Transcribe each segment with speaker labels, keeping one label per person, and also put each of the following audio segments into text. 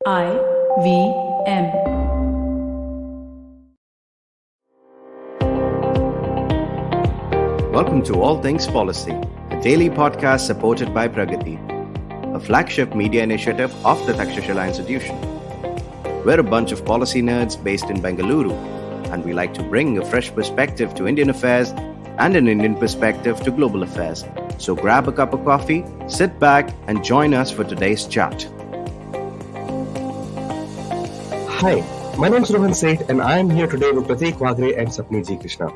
Speaker 1: IVM.
Speaker 2: Welcome to All Things Policy, a daily podcast supported by Pragati, a flagship media initiative of the Takshashila Institution. We're a bunch of policy nerds based in Bengaluru, and we like to bring a fresh perspective to Indian affairs and an Indian perspective to global affairs. So grab a cup of coffee, sit back, and join us for today's chat.
Speaker 3: Hi, my name is Rohan Seth, and I am here today with Prateek, Waghre, and Sapni Ji Krishna.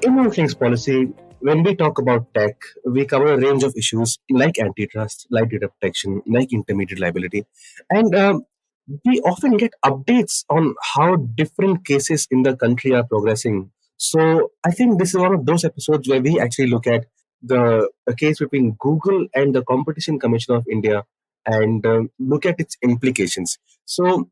Speaker 3: In All Things Policy, when we talk about tech, we cover a range of issues like antitrust, like data protection, like intermediate liability, and we often get updates on how different cases in the country are progressing. So I think this is one of those episodes where we actually look at the case between Google and the Competition Commission of India and look at its implications. So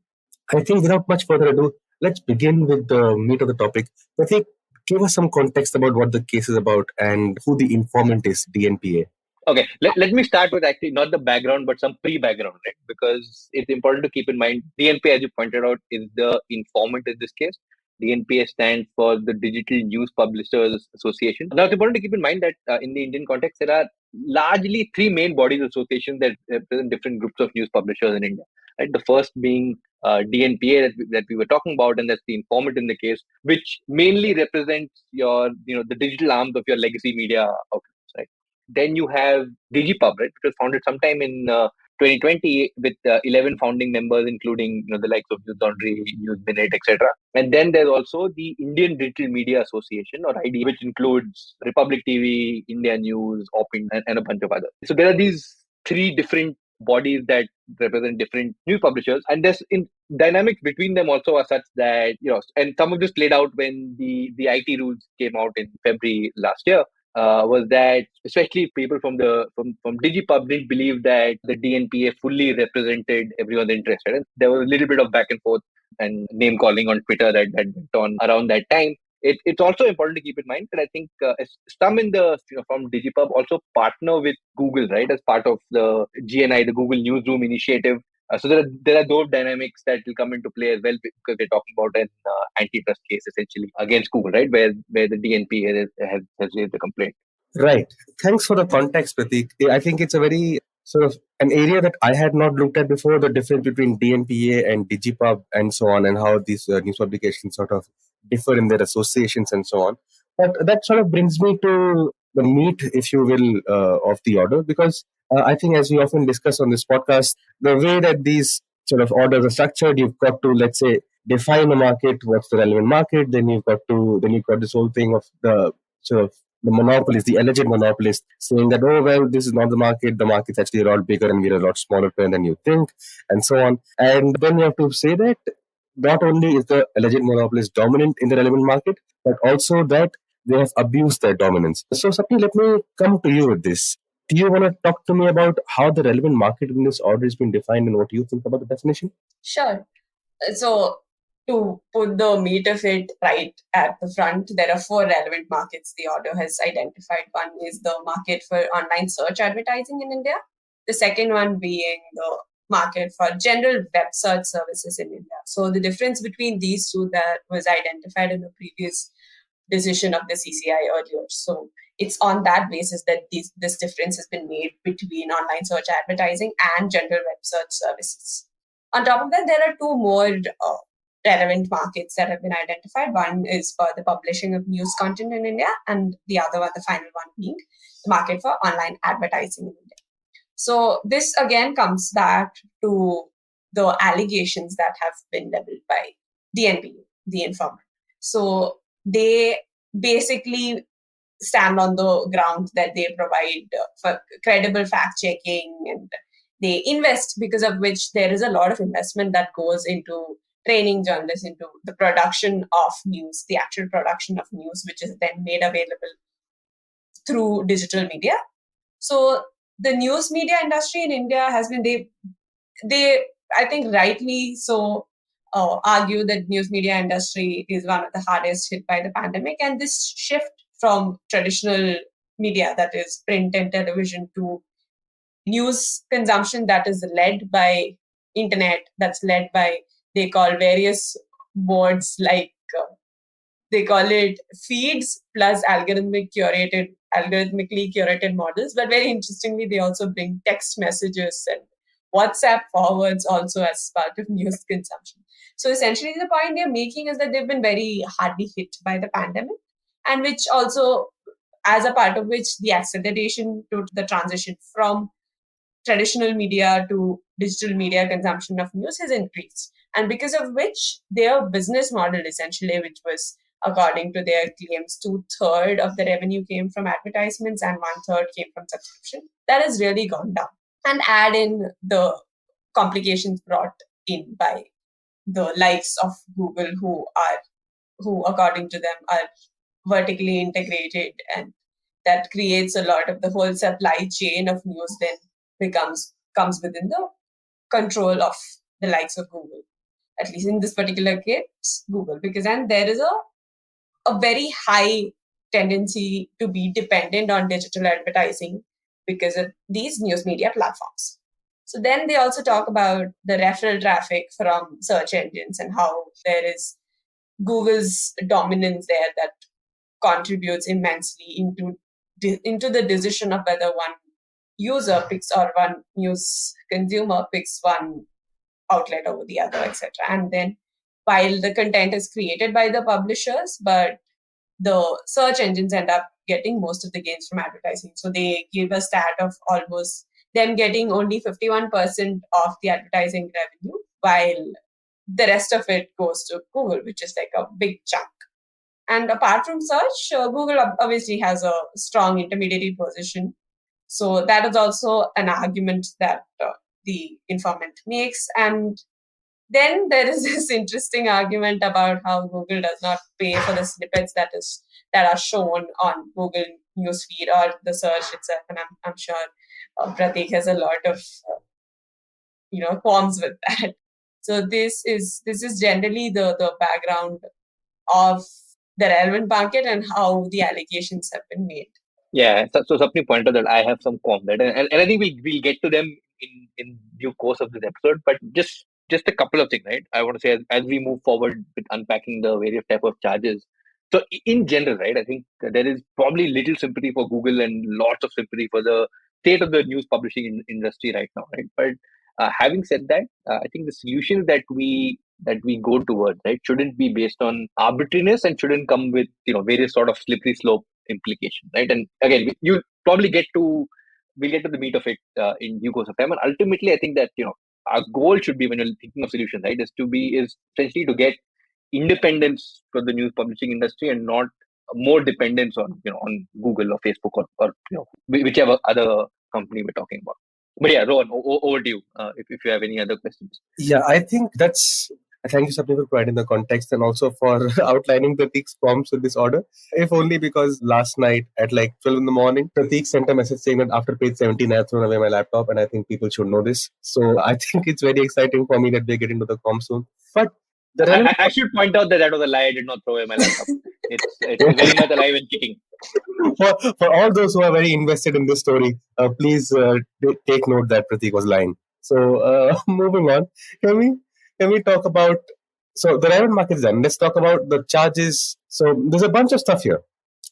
Speaker 3: I think without much further ado, let's begin with the meat of the topic. Prateek, give us some context about what the case is about and who the informant is, DNPA.
Speaker 4: Okay, let me start with actually not the background, but some pre-background, right? Because it's important to keep in mind, DNPA, as you pointed out, is the informant in this case. DNPA stands for the Digital News Publishers Association. Now, it's important to keep in mind that in the Indian context, there are largely three main bodies associations that represent different groups of news publishers in India. Right? The first being DNPA that we were talking about, and that's the informant in the case, which mainly represents the digital arms of your legacy media outlets, right? Then you have DigiPub, right, which was founded sometime in 2020 with 11 founding members, including the likes of News Laundry, News Minute, etc. And then there's also the Indian Digital Media Association, or ID, which includes Republic TV, India News, Opin, and a bunch of others. So there are these three different bodies that represent different news publishers, and there's in dynamics between them also are such that and some of this played out when the IT rules came out in February last year. Was that especially people from DigiPub didn't believe that the DNPA fully represented everyone's interest. Right? There was a little bit of back and forth and name calling on Twitter that went on around that time. It's also important to keep in mind that I think some in the from DigiPub also partner with Google, right, as part of the GNI, the Google Newsroom initiative. So there are those dynamics that will come into play as well, because we're talking about an antitrust case essentially against Google, right, where the DNP has raised the complaint.
Speaker 3: Right. Thanks for the context, Prateek. I think it's a very sort of an area that I had not looked at before, the difference between DNPA and DigiPub and so on, and how these news publications sort of differ in their associations and so on. But that sort of brings me to the meat, if you will, of the order, because I think, as we often discuss on this podcast, the way that these sort of orders are structured, you've got to, let's say, define a market, what's the relevant market, then you've got this whole thing of the sort of the monopolist, the alleged monopolist, saying that, oh, well, this is not the market's actually a lot bigger and we're a lot smaller player than you think, and so on. And then you have to say that not only is the alleged monopolist dominant in the relevant market, but also that they have abused their dominance. So, Sapni, let me come to you with this. Do you want to talk to me about how the relevant market in this order has been defined and what you think about the definition?
Speaker 5: Sure. So, to put the meat of it right at the front, there are four relevant markets the order has identified. One is the market for online search advertising in India. The second one being the market for general web search services in India. So the difference between these two that was identified in the previous decision of the CCI earlier. So it's on that basis that this difference has been made between online search advertising and general web search services. On top of that, there are two more relevant markets that have been identified. One is for the publishing of news content in India, and the other one, the final one, being the market for online advertising in India. So this again comes back to the allegations that have been leveled by DNPA, the informant. So they basically stand on the ground that they provide for credible fact-checking, and they invest, because of which there is a lot of investment that goes into training journalists into the production of news, the actual production of news, which is then made available through digital media. So the news media industry in India has been, they I think rightly so, argue that news media industry is one of the hardest hit by the pandemic, and this shift from traditional media, that is print and television, to news consumption that is led by internet that's led by, they call various modes like, they call it feeds plus algorithmically curated models. But very interestingly, they also bring text messages and WhatsApp forwards also as part of news consumption. So essentially, the point they're making is that they've been very hardly hit by the pandemic, and which also, as a part of which, the acceleration to the transition from traditional media to digital media consumption of news has increased. And because of which, their business model essentially, which was, according to their claims, 2/3 of the revenue came from advertisements and 1/3 came from subscription, that has really gone down. And add in the complications brought in by the likes of Google, who according to them are vertically integrated, and that creates a lot of the whole supply chain of news then comes within the control of the likes of Google, at least in this particular case, Google, because then there is a very high tendency to be dependent on digital advertising because of these news media platforms. So then they also talk about the referral traffic from search engines and how there is Google's dominance there that contributes immensely into the decision of whether one user picks or one news consumer picks one outlet over the other, etc. And then while the content is created by the publishers, but the search engines end up getting most of the gains from advertising. So they give a stat of almost them getting only 51% of the advertising revenue, while the rest of it goes to Google, which is like a big chunk. And apart from search, Google obviously has a strong intermediary position. So that is also an argument that the informant makes. And then there is this interesting argument about how Google does not pay for the snippets that are shown on Google newsfeed or the search itself. And I'm sure Prateek has a lot of qualms with that. So this is generally the background of the relevant market and how the allegations have been made.
Speaker 4: Yeah, so Sapni pointed out that I have some qualms, right? And I think we'll get to them in due course of this episode. But just a couple of things, right? I want to say as we move forward with unpacking the various type of charges. So in general, right, I think there is probably little sympathy for Google and lots of sympathy for the state of the news publishing industry right now, right? But having said that, I think the solutions that we go towards, right, shouldn't be based on arbitrariness and shouldn't come with various sort of slippery slope implications, right? And again, we'll get to the meat of it in due course of time. And ultimately, I think that our goal should be, when you're thinking of solutions, right, is essentially to get independence for the news publishing industry and not more dependence on on Google or Facebook or whichever other company we're talking about. But yeah, Rohan, over to you if you have any other questions.
Speaker 3: Yeah, I think that's. Thank you, Sapni, for providing the context and also for outlining Prateek's prompts with this order. If only because last night at like 12 in the morning, Prateek sent a message saying that after page 17, I have thrown away my laptop, and I think people should know this. So I think it's very exciting for me that we're getting to the comp soon. But
Speaker 4: I should point out that was a lie. I did not throw away my laptop. It's very much alive and kicking.
Speaker 3: For all those who are very invested in this story, please take note that Prateek was lying. So moving on, can we talk about, so the relevant market is done. Let's talk about the charges. So there's a bunch of stuff here.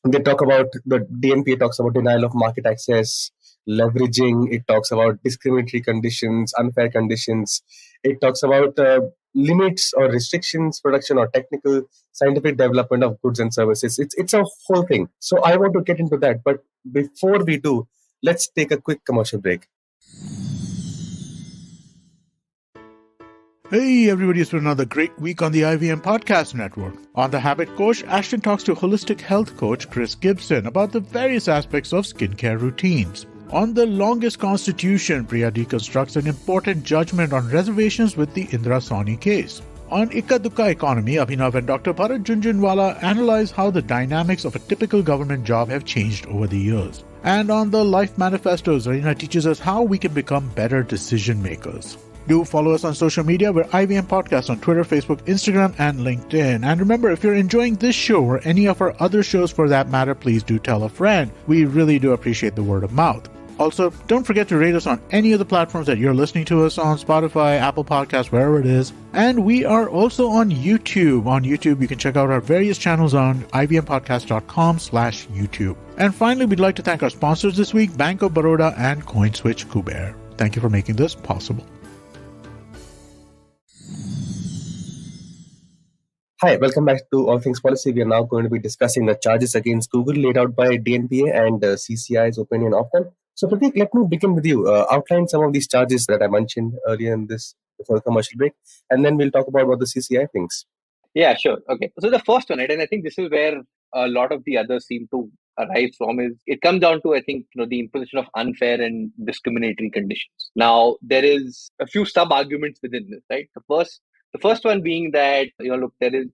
Speaker 3: They talk about, the DNPA talks about denial of market access, leveraging. It talks about discriminatory conditions, unfair conditions. It talks about limits or restrictions, production or technical scientific development of goods and services. It's a whole thing. So I want to get into that. But before we do, let's take a quick commercial break.
Speaker 1: Hey everybody, it's been another great week on the IVM Podcast Network. On The Habit Coach, Ashton talks to holistic health coach Chris Gibson about the various aspects of skincare routines. On The Longest Constitution, Priya deconstructs an important judgment on reservations with the Indira Sawhney case. On Ikka Dukka Economy, Abhinav and Dr. Bharat Junjunwala analyze how the dynamics of a typical government job have changed over the years. And on The Life Manifesto, Zarina teaches us how we can become better decision makers. Do follow us on social media. We're IVM Podcast on Twitter, Facebook, Instagram, and LinkedIn. And remember, if you're enjoying this show or any of our other shows for that matter, please do tell a friend. We really do appreciate the word of mouth. Also, don't forget to rate us on any of the platforms that you're listening to us on, Spotify, Apple Podcasts, wherever it is. And we are also on YouTube. On YouTube, you can check out our various channels on ivmpodcast.com/YouTube. And finally, we'd like to thank our sponsors this week, Bank of Baroda and CoinSwitch Kuber. Thank you for making this possible.
Speaker 3: Hi, welcome back to All Things Policy. We are now going to be discussing the charges against Google laid out by DNPA and CCI's opinion of them. So, Prateek, let me begin with you. Outline some of these charges that I mentioned earlier in this before the commercial break, and then we'll talk about what the CCI thinks.
Speaker 4: Yeah, sure. Okay. So the first one, right, and I think this is where a lot of the others seem to arise from, is it comes down to, I think, the imposition of unfair and discriminatory conditions. Now, there is a few sub arguments within this, right? The first one being that, look, they're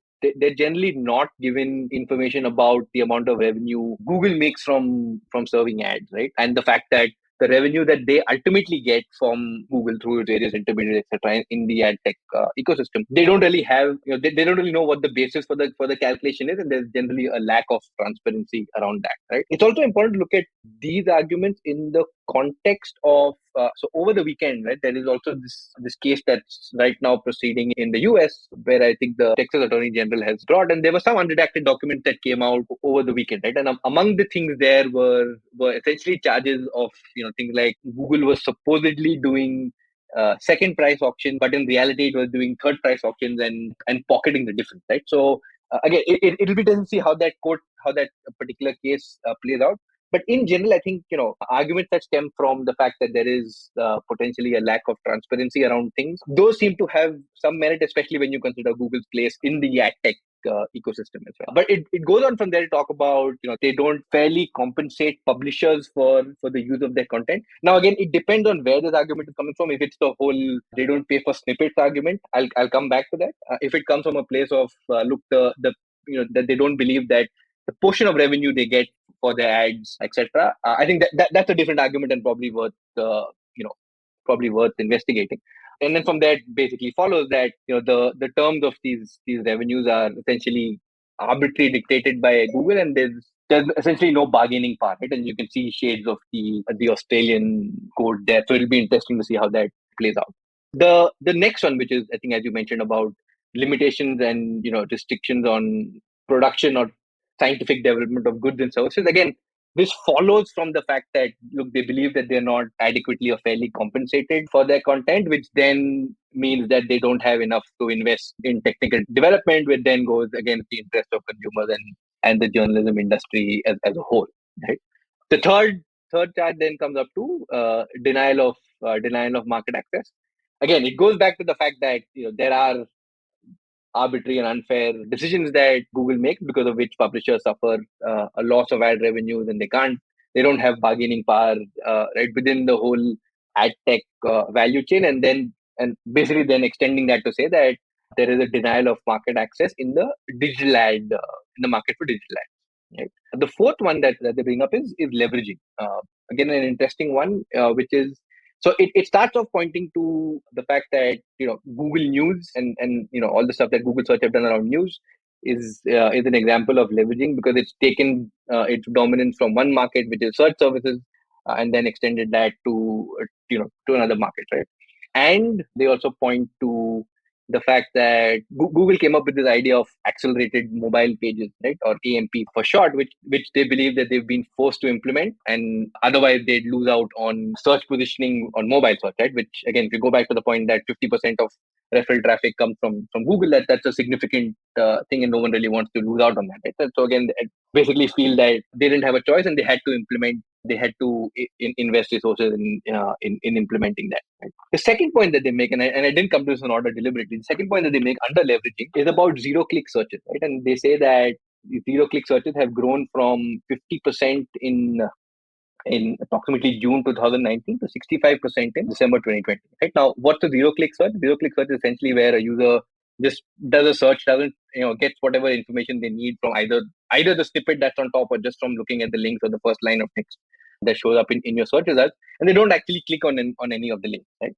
Speaker 4: generally not given information about the amount of revenue Google makes from serving ads, right? And the fact that the revenue that they ultimately get from Google through various intermediaries, etc., in the ad tech ecosystem, they don't really have, they don't really know what the basis for the calculation is, and there's generally a lack of transparency around that, right? It's also important to look at these arguments in the context of so over the weekend, right, there is also this case that's right now proceeding in the US, where I think the Texas Attorney General has brought, and there were some unredacted documents that came out over the weekend, right? And among the things there were essentially charges of things like Google was supposedly doing second price auction, but in reality it was doing third price auctions and pocketing the difference, right? So again, it'll be interesting to see how that particular case plays out. But in general, I think, arguments that stem from the fact that there is potentially a lack of transparency around things, those seem to have some merit, especially when you consider Google's place in the ad tech ecosystem as well. But it goes on from there to talk about, they don't fairly compensate publishers for the use of their content. Now, again, it depends on where this argument is coming from. If it's the whole they don't pay for snippets argument, I'll come back to that. If it comes from a place of, look, that they don't believe that the portion of revenue they get for their ads, etc. I think that's a different argument and probably worth investigating. And then from there, it basically follows that the terms of these revenues are essentially arbitrarily dictated by Google, and there's essentially no bargaining power, right? And you can see shades of the Australian code there. So it'll be interesting to see how that plays out. The next one, which is, I think, as you mentioned, about limitations and restrictions on production or scientific development of goods and services. Again, this follows from the fact that, look, they believe that they're not adequately or fairly compensated for their content, which then means that they don't have enough to invest in technical development, which then goes against the interest of consumers and the journalism industry as a whole. Right. The third charge then comes up to denial of market access. Again, it goes back to the fact that there are arbitrary and unfair decisions that Google makes, because of which publishers suffer a loss of ad revenues, and they don't have bargaining power right within the whole ad tech value chain, and basically then extending that to say that there is a denial of market access in the digital ad in the market for digital ads. Right. The fourth one that they bring up is leveraging. Again, an interesting one, which is, so it starts off pointing to the fact that Google News and all the stuff that Google Search have done around news is an example of leveraging, because it's taken its dominance from one market, which is search services, and then extended that to to another market, right? And they also point to the fact that Google came up with this idea of accelerated mobile pages, right, or AMP for short, which they believe that they've been forced to implement, and otherwise they'd lose out on search positioning on mobile search, right? Which, again, if you go back to the point that 50% of referral traffic comes from Google, that's a significant thing, and no one really wants to lose out on that, right? And so again, they basically feel that they didn't have a choice, and they had to invest resources in implementing that. Right? The second point that they make, and I didn't come to this in order deliberately, the second point that they make under leveraging is about zero-click searches, right? And they say that zero-click searches have grown from 50% in approximately June 2019 to 65% in December 2020. Right now, what's a zero-click search? Zero-click search is essentially where a user just does a search, doesn't gets whatever information they need from either the snippet that's on top, or just from looking at the links or the first line of text that shows up in your search results, and they don't actually click on any of the links, right?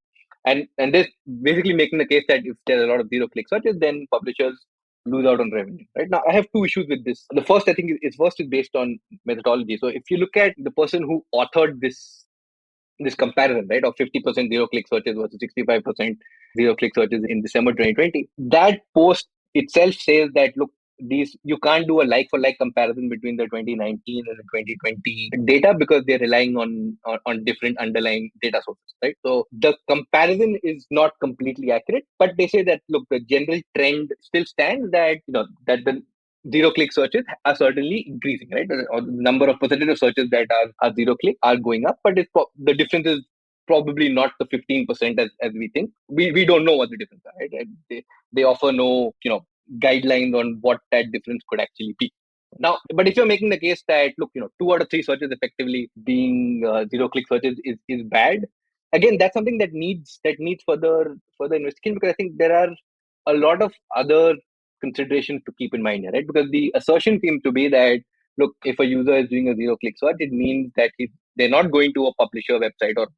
Speaker 4: And this basically making the case that if there are a lot of zero-click searches, then publishers lose out on revenue. Right now, I have two issues with this. The first, I think, is based on methodology. So if you look at the person who authored this this comparison, right, of 50% zero-click searches versus 65% zero-click searches in December 2020. That post itself says that, look, these you can't do a like-for-like comparison between the 2019 and the 2020 data because they're relying on different underlying data sources, right? So the comparison is not completely accurate, but they say that, look, the general trend still stands that, that the zero-click searches are certainly increasing, right? Or the number of percentage of searches that are zero-click are going up, but the difference is probably not the 15% as we think. We don't know what the difference are, right? They offer no guidelines on what that difference could actually be. Now, but if you're making the case that, look, 2 out of 3 searches effectively being zero-click searches is bad, again, that's something that needs further investigation, because I think there are a lot of other considerations to keep in mind here, right? Because the assertion seems to be that, look, if a user is doing a zero-click search, it means that if they're not going to a publisher website or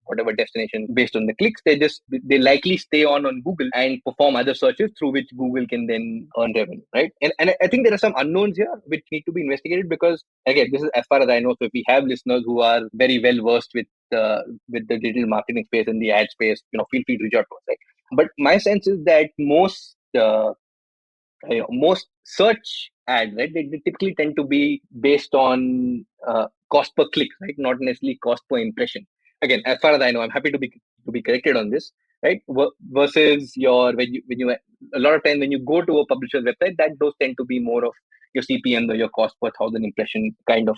Speaker 4: whatever destination based on the clicks, they likely stay on Google and perform other searches through which Google can then earn revenue, right? And I think there are some unknowns here which need to be investigated, because again, this is as far as I know. So if we have listeners who are very well versed with the digital marketing space and the ad space, feel free to reach out to us, right? But my sense is that most search ads, right, they typically tend to be based on cost per click, right, not necessarily cost per impression. Again, as far as I know, I'm happy to be corrected on this, right? Versus when you a lot of time when you go to a publisher's website, that those tend to be more of your CPM or your cost per thousand impression kind of,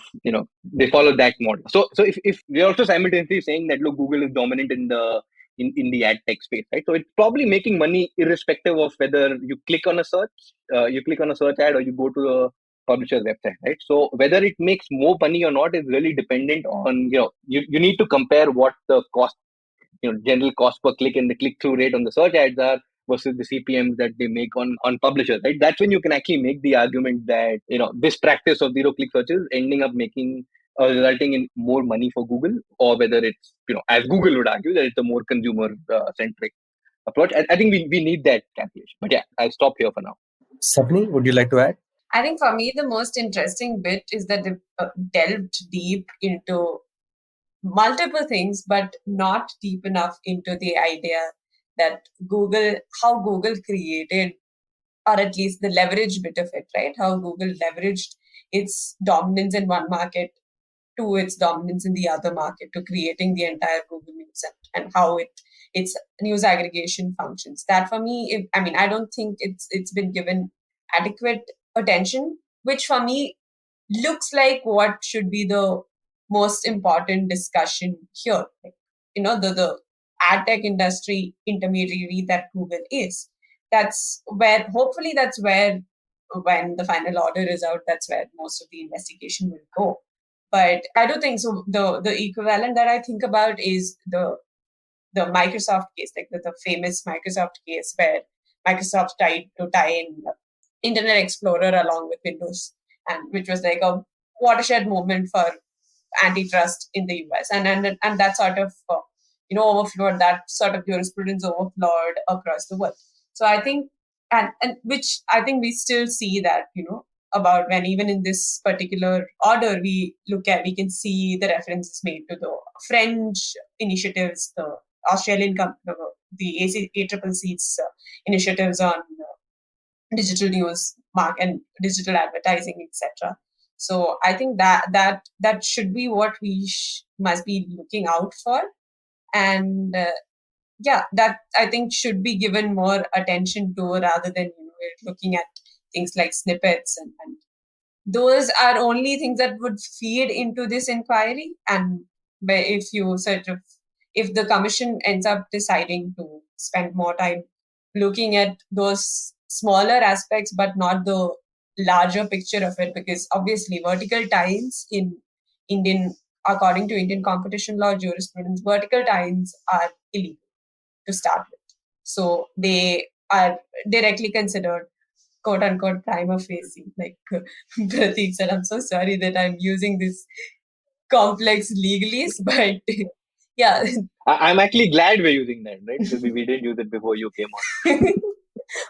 Speaker 4: they follow that model. So if we're also simultaneously saying that, look, Google is dominant in the ad tech space, right? So it's probably making money irrespective of whether you click on a search ad or you go to a publisher's website, right? So whether it makes more money or not is really dependent on, you need to compare what the cost, general cost per click and the click-through rate on the search ads are versus the CPMs that they make on publishers, right? That's when you can actually make the argument that, this practice of zero-click searches ending up making resulting in more money for Google, or whether it's, as Google would argue, that it's a more consumer centric approach. I think we need that calculation. But yeah, I'll stop here for now.
Speaker 3: Sapni, would you like to add?
Speaker 5: I think for me, the most interesting bit is that they delved deep into multiple things, but not deep enough into the idea that how Google created, or at least the leverage bit of it, right? How Google leveraged its dominance in one market to its dominance in the other market, to creating the entire Google News, and how its news aggregation functions. That for me, I don't think it's been given adequate attention, which for me looks like what should be the most important discussion here. Like, the ad tech industry intermediary that Google is. Hopefully that's where, when the final order is out, that's where most of the investigation will go. But I do think so. The equivalent that I think about is the Microsoft case, like the famous Microsoft case where Microsoft tried to tie in Internet Explorer along with Windows, and which was like a watershed moment for antitrust in the US, and that sort of overflowed, that sort of jurisprudence overflowed across the world. So I think, and which I think we still see that, about when even in this particular order we can see the references made to the French initiatives, the Australian the ACCC's initiatives on digital news and digital advertising, etc. So I think that should be what we must be looking out for, and that I think should be given more attention to, rather than looking at things like snippets, and those are only things that would feed into this inquiry. And if the commission ends up deciding to spend more time looking at those smaller aspects but not the larger picture of it, because obviously vertical ties according to Indian competition law jurisprudence, vertical ties are illegal to start with. So they are directly considered quote unquote prima facie. Like Prateek said, I'm so sorry that I'm using this complex legalese, but yeah.
Speaker 4: I'm actually glad we're using that, right? Because we didn't use it before you came on.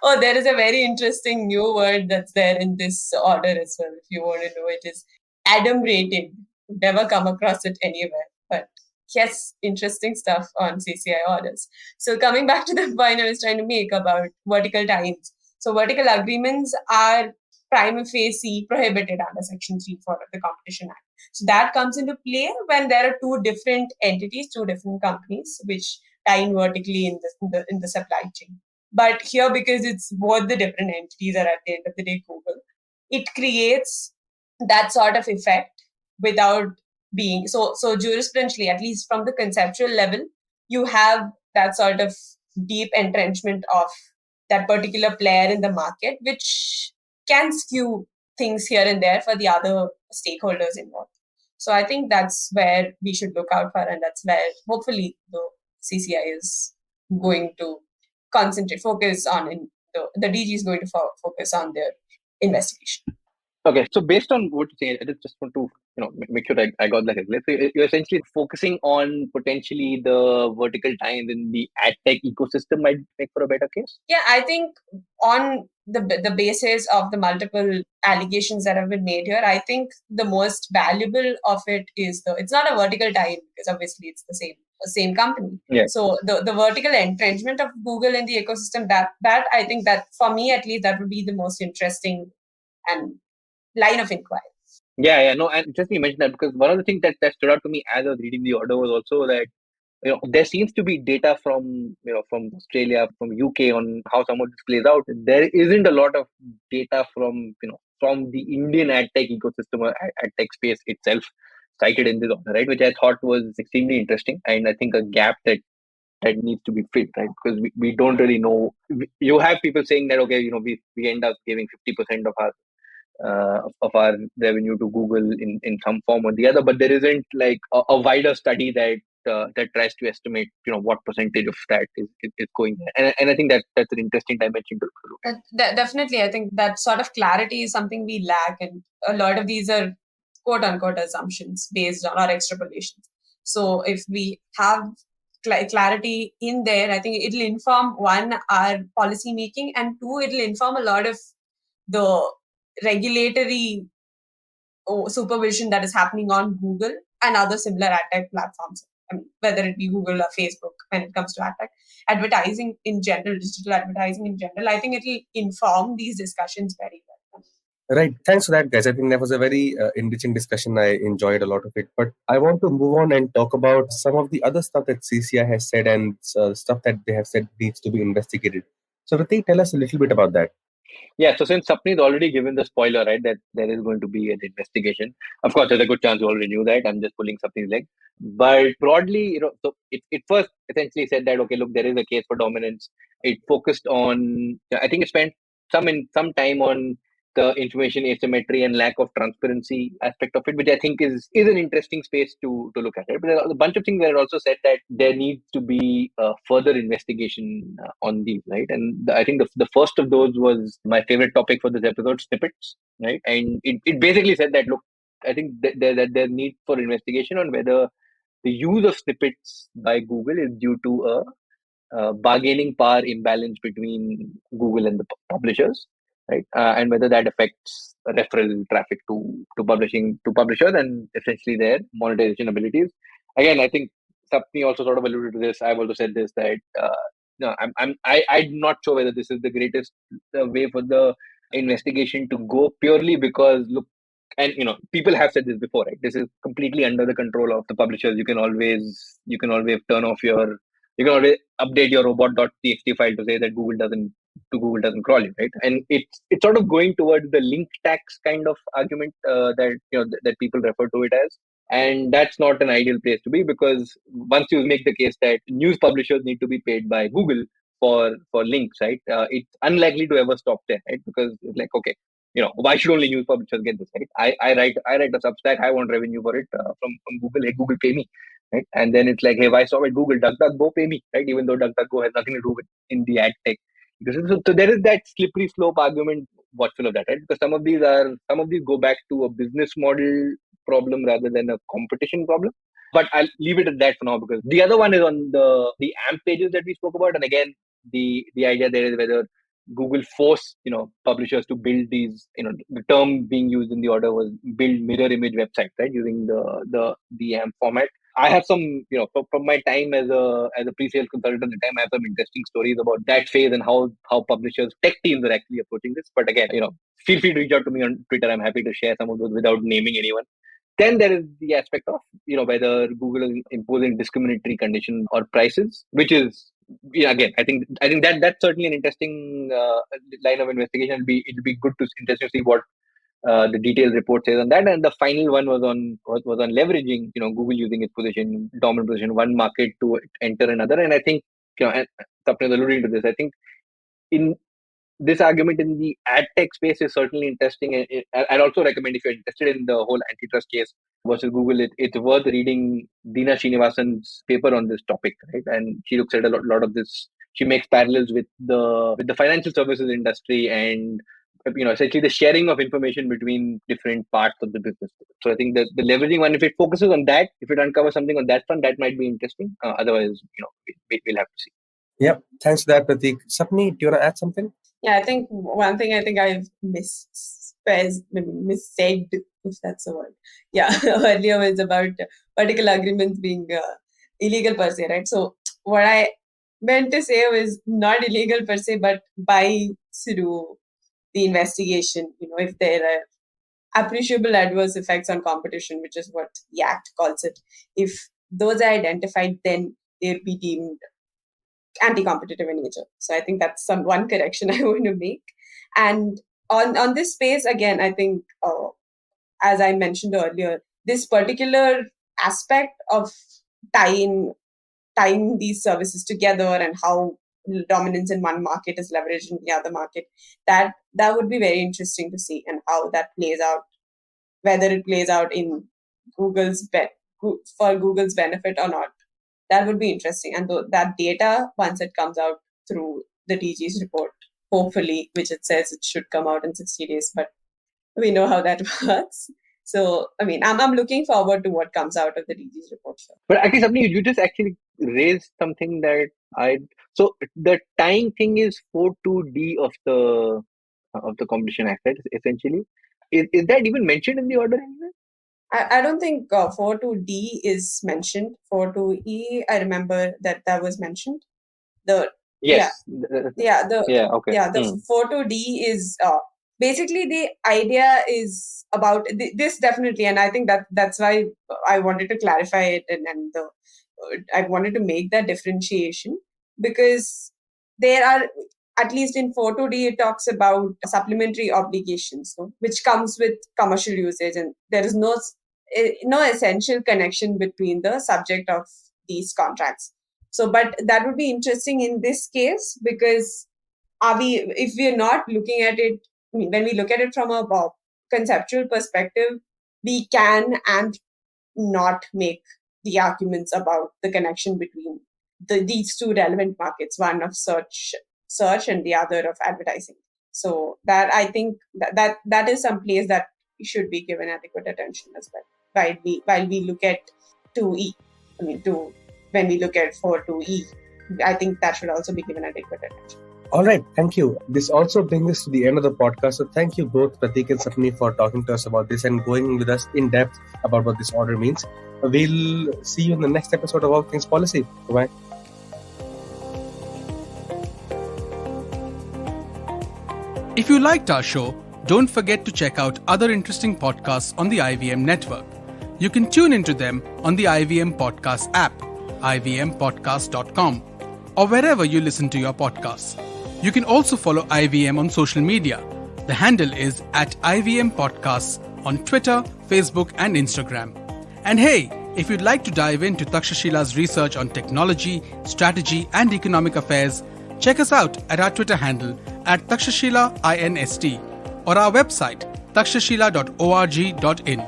Speaker 5: Oh, there is a very interesting new word that's there in this order as well. If you want to know, it is adumbrated. Never come across it anywhere, but yes, interesting stuff on CCI orders. So coming back to the point I was trying to make about vertical ties. So vertical agreements are prima facie prohibited under Section 3(4) of the Competition Act. So that comes into play when there are two different entities, two different companies, which tie in vertically in the supply chain. But here, because it's both the different entities are at the end of the day Google, it creates that sort of effect without being so jurisprudentially, at least from the conceptual level, you have that sort of deep entrenchment of that particular player in the market, which can skew things here and there for the other stakeholders involved. So I think that's where we should look out for, and that's where hopefully the CCI is going to focus on. The DG is going to focus on their investigation.
Speaker 4: Okay, so based on what you're saying, I just want to make sure I got that correct. So you're essentially focusing on potentially the vertical ties in the ad tech ecosystem might make for a better case.
Speaker 5: Yeah, I think on the basis of the multiple allegations that have been made here, I think the most valuable of it is it's not a vertical tie because obviously it's the same company.
Speaker 4: Yeah.
Speaker 5: So the vertical entrenchment of Google in the ecosystem, that I think that for me at least that would be the most interesting and line of inquiry.
Speaker 4: Yeah, no, and just you mentioned that because one of the things that stood out to me as I was reading the order was also that there seems to be data from from Australia, from UK on how some of this plays out. There isn't a lot of data from from the Indian ad tech ecosystem or ad tech space itself cited in this order, right? Which I thought was extremely interesting, and I think a gap that needs to be filled, right? Because we don't really know. You have people saying that okay, we end up giving 50% of our revenue to Google in some form or the other, but there isn't like a wider study that that tries to estimate what percentage of that is going there. And I think that's an interesting dimension to look at.
Speaker 5: Definitely, I think that sort of clarity is something we lack, and a lot of these are quote unquote assumptions based on our extrapolations. So if we have clarity in there, I think it'll inform one, our policy making, and two, it'll inform a lot of the regulatory supervision that is happening on Google and other similar ad tech platforms. I mean, whether it be Google or Facebook when it comes to ad tech. Advertising in general, digital advertising in general, I think it'll inform these discussions very well.
Speaker 3: Right. Thanks for that, guys. I think that was a very enriching discussion. I enjoyed a lot of it. But I want to move on and talk about some of the other stuff that CCI has said and stuff that they have said needs to be investigated. So, Prateek, tell us a little bit about that.
Speaker 4: Yeah, so since Sapni has already given the spoiler, right, that there is going to be an investigation. Of course, there's a good chance you already knew that. I'm just pulling Sapni's leg. But broadly, so it first essentially said that, okay, look, there is a case for dominance. It focused on, I think it spent some time on the information asymmetry and lack of transparency aspect of it, which I think is an interesting space to look at. Right? But there are a bunch of things that also said that there needs to be further investigation on these, right? And I think the first of those was my favorite topic for this episode, snippets, right? And it basically said that, look, I think that there need for investigation on whether the use of snippets by Google is due to a bargaining power imbalance between Google and the publishers, right? And whether that affects referral traffic to publishers and essentially their monetization abilities. Again, I think Sapni also sort of alluded to this. I've also said this that no, I'm not sure whether this is the greatest way for the investigation to go purely because look. And people have said this before, right? This is completely under the control of the publishers. You can always turn off your you can always update your robot.txt file to say that Google doesn't crawl you, right? And it's sort of going towards the link tax kind of argument that that people refer to it as, and that's not an ideal place to be because once you make the case that news publishers need to be paid by Google for links, right? It's unlikely to ever stop there, right? Because it's like okay. Why should only news publishers get this, right? I write a Substack. I want revenue for it from Google. Hey, Google pay me, right? And then it's like, hey, why stop at Google? DuckDuckGo pay me, right? Even though DuckDuckGo has nothing to do with in the ad tech. So there is that slippery slope argument watchful of that, right? Because some of these go back to a business model problem rather than a competition problem. But I'll leave it at that for now because the other one is on the AMP pages that we spoke about. And again, the idea there is whether Google forced publishers to build these the term being used in the order was build mirror image websites, right, using the AMP format. I have some, from my time as a pre-sales consultant at the time, I have some interesting stories about that phase and how publishers, tech teams are actually approaching this. But again, feel free to reach out to me on Twitter. I'm happy to share some of those without naming anyone. Then there is the aspect of, whether Google is imposing discriminatory conditions or prices, which is, again, I think that's certainly an interesting line of investigation. It'll be good to interesting to see what the detailed report says on that. And the final one was on leveraging, Google using its dominant position, one market to enter another. And I think, and Sapni was alluding to this, I think in this argument in the ad tech space is certainly interesting. And I'd also recommend, if you're interested in the whole antitrust case versus Google, it's worth reading Dina Srinivasan's paper on this topic, right? And she looks at a lot of this. She makes parallels with the financial services industry and essentially the sharing of information between different parts of the business. So I think that the leveraging one, if it focuses on that, if it uncovers something on that front, that might be interesting. Otherwise, we'll have to see.
Speaker 3: Yeah, thanks for that, Prateek. Sapni, do you want to add something?
Speaker 5: Yeah, I think one thing I've missaid, if that's a word. Yeah, earlier was about particular agreements being illegal per se, right? So what I meant to say was not illegal per se, but by through the investigation, if there are appreciable adverse effects on competition, which is what the Act calls it, if those are identified, then they'll be deemed anti-competitive in nature. So I think that's one correction I want to make. And on this space, again, I think, as I mentioned earlier, this particular aspect of tying these services together and how dominance in one market is leveraged in the other market, that would be very interesting to see, and how that plays out, whether it plays out in for Google's benefit or not. That would be interesting. And that data, once it comes out through the DG's report, hopefully, which it says it should come out in 60 days, but we know how that works. So, I mean, I'm looking forward to what comes out of the DG's report.
Speaker 4: But actually, Sapni, you just actually raised something that so the tying thing is 4.2D of the Competition Act, right? Essentially, is that even mentioned in the order anywhere?
Speaker 5: I don't think 4.2D is mentioned. 4.2E, I remember that was mentioned. Okay.
Speaker 4: Yeah,
Speaker 5: the 4.2D is basically, the idea is about this definitely, and I think that's why I wanted to clarify it, and I wanted to make that differentiation, because there are, at least in 4.2D, it talks about supplementary obligations, which comes with commercial usage, and there is no essential connection between the subject of these contracts. So, but that would be interesting in this case, because if we are not looking at it, I mean, when we look at it from a conceptual perspective, we can and not make the arguments about the connection between these two relevant markets, one of search and the other of advertising. So that, I think that is some place that should be given adequate attention as well. While we look at 2E, when we look at 4.2E, I think that should also be given adequate attention.
Speaker 3: All right, thank you. This also brings us to the end of the podcast. So thank you both, Prateek and Sapni, for talking to us about this and going with us in depth about what this order means. We'll see you in the next episode of All Things Policy. Bye-bye.
Speaker 6: If you liked our show, don't forget to check out other interesting podcasts on the IVM network. You can tune into them on the IVM Podcast app, ivmpodcast.com, or wherever you listen to your podcasts. You can also follow IVM on social media. The handle is @IVM Podcasts on Twitter, Facebook, and Instagram. And hey, if you'd like to dive into Takshashila's research on technology, strategy, and economic affairs, check us out at our Twitter handle @TakshashilaINST or our website takshashila.org.in.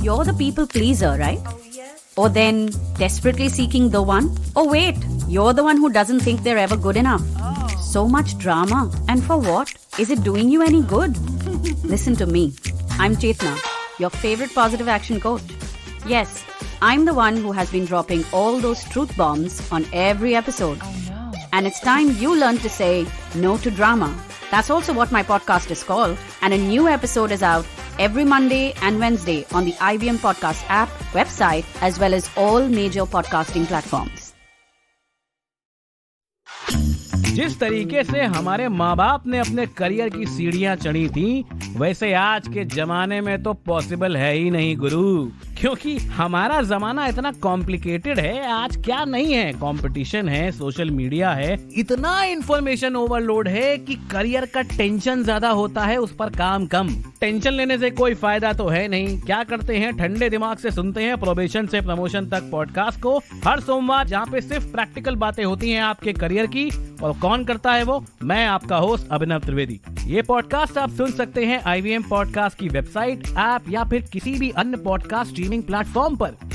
Speaker 7: You're the people pleaser, right? Oh, yes. Or then desperately seeking the one? Or wait, you're the one who doesn't think they're ever good enough. Oh. So much drama. And for what? Is it doing you any good? Listen to me. I'm Chetna, your favorite positive action coach. Yes, I'm the one who has been dropping all those truth bombs on every episode. Oh, no. And it's time you learn to say no to drama. That's also what my podcast is called, and a new episode is out every Monday and Wednesday on the IVM Podcast app, website, as well as all major podcasting platforms.
Speaker 8: जिस तरीके से हमारे माँ बाप ने अपने career की सीढ़ियाँ चढ़ी थी, वैसे आज के जमाने में तो पॉसिबल है ही नहीं गुरु, क्योंकि हमारा जमाना इतना कॉम्प्लिकेटेड है। आज क्या नहीं है, कंपटीशन है, सोशल मीडिया है, इतना इंफॉर्मेशन ओवरलोड है कि करियर का टेंशन ज्यादा होता है, उस पर काम कम। टेंशन लेने से कोई फायदा तो है नहीं। क्या करते हैं, ठंडे दिमाग से सुनते हैं प्रोबेशन से प्रमोशन तक पॉडकास्ट को हर सोमवार, जहाँ पे सिर्फ प्रैक्टिकल बातें होती हैं आपके करियर की। और कौन करता है वो? मैं आपका होस्ट अभिनव त्रिवेदी। ये पॉडकास्ट आप सुन सकते हैं IVM पॉडकास्ट की वेबसाइट, ऐप या फिर किसी भी अन्य पॉडकास्ट स्ट्रीमिंग प्लेटफॉर्म पर।